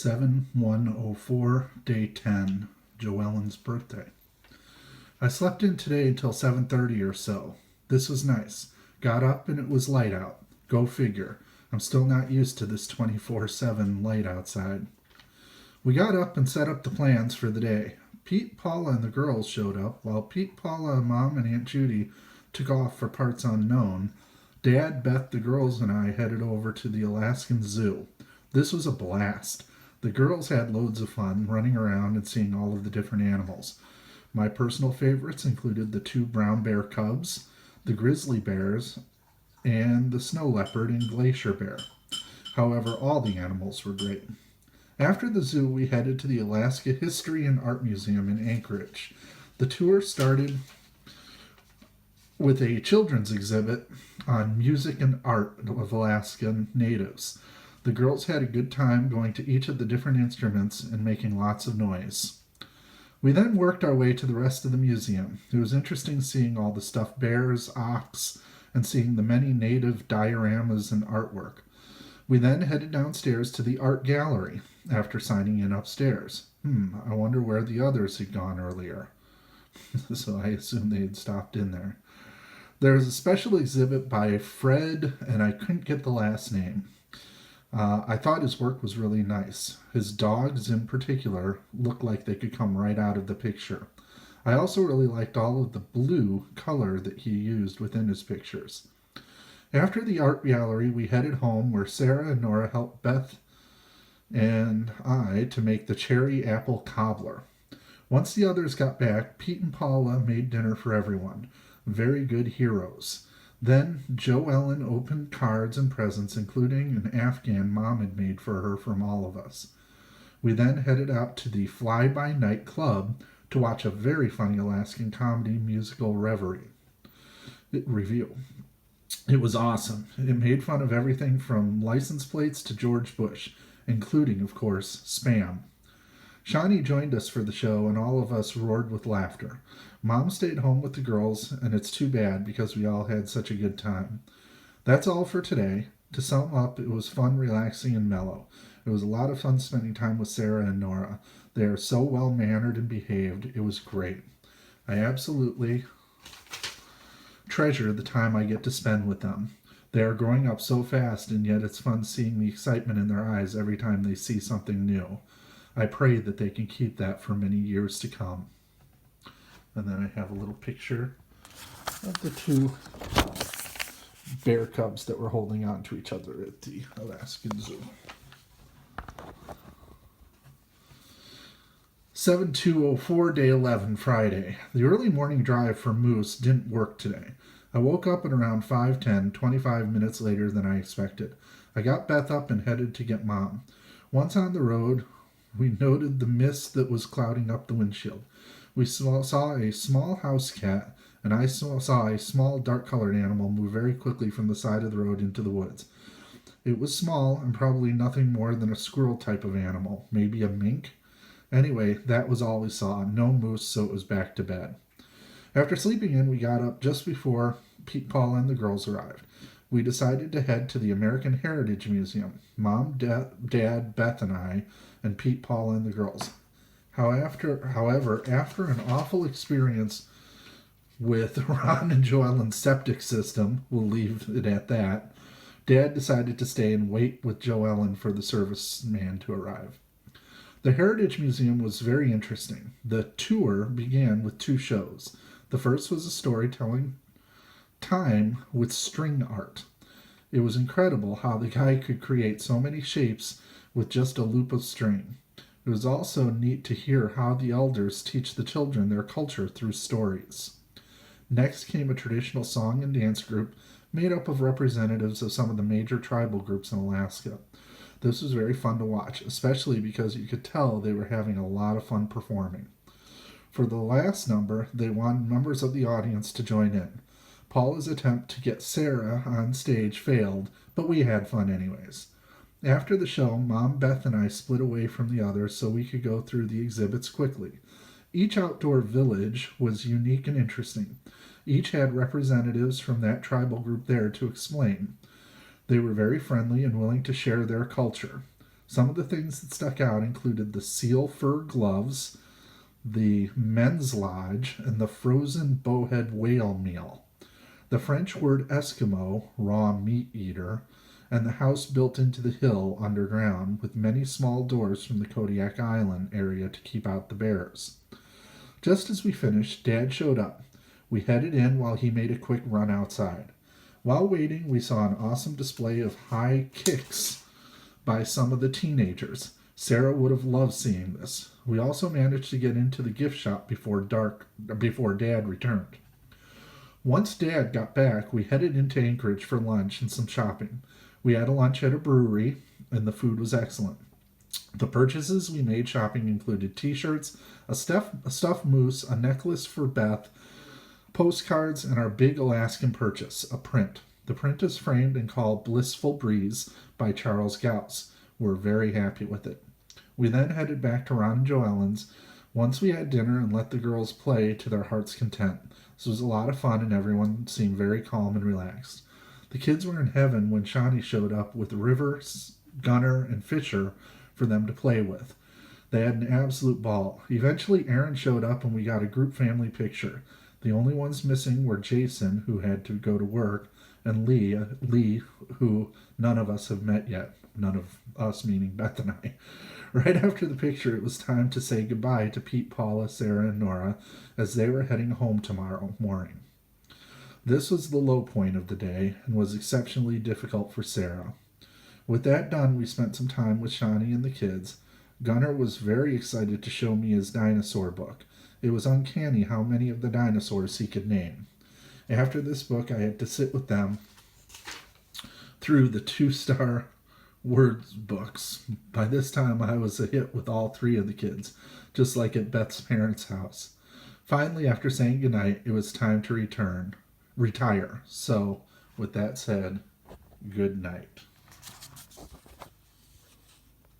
07/1/04, day 10, Joellen's birthday. I slept in today until 7:30 or so. This was nice. Got up and it was light out. Go figure. I'm still not used to this 24/7 light outside. We got up and set up the plans for the day. Pete, Paula, and the girls showed up, while Pete, Paula, Mom, and Aunt Judy took off for parts unknown. Dad, Beth, the girls, and I headed over to the Alaskan Zoo. This was a blast. The girls had loads of fun running around and seeing all of the different animals. My personal favorites included the 2 brown bear cubs, the grizzly bears, and the snow leopard and glacier bear. However, all the animals were great. After the zoo, we headed to the Alaska History and Art Museum in Anchorage. The tour started with a children's exhibit on music and art of Alaskan natives. The girls had a good time going to each of the different instruments and making lots of noise. We then worked our way to the rest of the museum. It was interesting seeing all the stuffed bears, ox, and seeing the many native dioramas and artwork. We then headed downstairs to the art gallery after signing in upstairs. I wonder where the others had gone earlier. So I assumed they had stopped in there. There was a special exhibit by Fred, and I couldn't get the last name. I thought his work was really nice. His dogs, in particular, looked like they could come right out of the picture. I also really liked all of the blue color that he used within his pictures. After the art gallery, we headed home where Sarah and Nora helped Beth and I to make the cherry apple cobbler. Once the others got back, Pete and Paula made dinner for everyone. Very good heroes. Then Joellen opened cards and presents, including an Afghan Mom had made for her from all of us. We then headed out to the Fly By Night Club to watch a very funny Alaskan comedy musical review. It was awesome. It made fun of everything from license plates to George Bush, including, of course, Spam. Shawnee joined us for the show, and all of us roared with laughter. Mom stayed home with the girls, and it's too bad because we all had such a good time. That's all for today. To sum up, it was fun, relaxing, and mellow. It was a lot of fun spending time with Sarah and Nora. They are so well-mannered and behaved. It was great. I absolutely treasure the time I get to spend with them. They are growing up so fast, and yet it's fun seeing the excitement in their eyes every time they see something new. I pray that they can keep that for many years to come. And then I have a little picture of the 2 bear cubs that were holding on to each other at the Alaskan Zoo. 7/2/04, day 11, Friday. The early morning drive for Moose didn't work today. I woke up at around 5:10, 25 minutes later than I expected. I got Beth up and headed to get Mom. Once on the road, we noted the mist that was clouding up the windshield. We saw a small house cat, and I saw a small dark-colored animal move very quickly from the side of the road into the woods. It was small and probably nothing more than a squirrel type of animal, maybe a mink. Anyway, that was all we saw. No moose, so it was back to bed. After sleeping in, we got up just before Pete, Paula, and the girls arrived. We decided to head to the American Heritage Museum. Mom, Dad, Beth, and I, and Pete, Paula, and the girls. However, after an awful experience with Ron and Joellen's septic system, we'll leave it at that, Dad decided to stay and wait with Joellen for the serviceman to arrive. The Heritage Museum was very interesting. The tour began with 2 shows. The first was a storytelling time with string art. It was incredible how the guy could create so many shapes with just a loop of string. It was also neat to hear how the elders teach the children their culture through stories. Next came a traditional song and dance group made up of representatives of some of the major tribal groups in Alaska. This was very fun to watch, especially because you could tell they were having a lot of fun performing. For the last number, they wanted members of the audience to join in. Paula's attempt to get Sarah on stage failed, but we had fun anyways. After the show, Mom, Beth, and I split away from the others so we could go through the exhibits quickly. Each outdoor village was unique and interesting. Each had representatives from that tribal group there to explain. They were very friendly and willing to share their culture. Some of the things that stuck out included the seal fur gloves, the men's lodge, and the frozen bowhead whale meal. The French word Eskimo, raw meat eater, and the house built into the hill underground with many small doors from the Kodiak Island area to keep out the bears. Just as we finished, Dad showed up. We headed in while he made a quick run outside. While waiting, we saw an awesome display of high kicks by some of the teenagers. Sarah would have loved seeing this. We also managed to get into the gift shop before Dad returned. Once Dad got back, we headed into Anchorage for lunch and some shopping. We had a lunch at a brewery, and the food was excellent. The purchases we made shopping included t-shirts, a stuffed moose, a necklace for Beth, postcards, and our big Alaskan purchase, a print. The print is framed and called Blissful Breeze by Charles Gauss. We're very happy with it. We then headed back to Ron and Joellen's. Once we had dinner and let the girls play to their heart's content. This was a lot of fun and everyone seemed very calm and relaxed. The kids were in heaven when Shawnee showed up with River, Gunner, and Fisher for them to play with. They had an absolute ball. Eventually, Aaron showed up and we got a group family picture. The only ones missing were Jason, who had to go to work, and Lee, who none of us have met yet. None of us, meaning Beth and I. Right after the picture, it was time to say goodbye to Pete, Paula, Sarah, and Nora as they were heading home tomorrow morning. This was the low point of the day and was exceptionally difficult for Sarah. With that done, we spent some time with Shawnee and the kids. Gunnar was very excited to show me his dinosaur book. It was uncanny how many of the dinosaurs he could name. After this book, I had to sit with them through the 2-star words books. By this time, I was a hit with all 3 of the kids, just like at Beth's parents' house. Finally, after saying goodnight, it was time to retire. So, with that said, good night.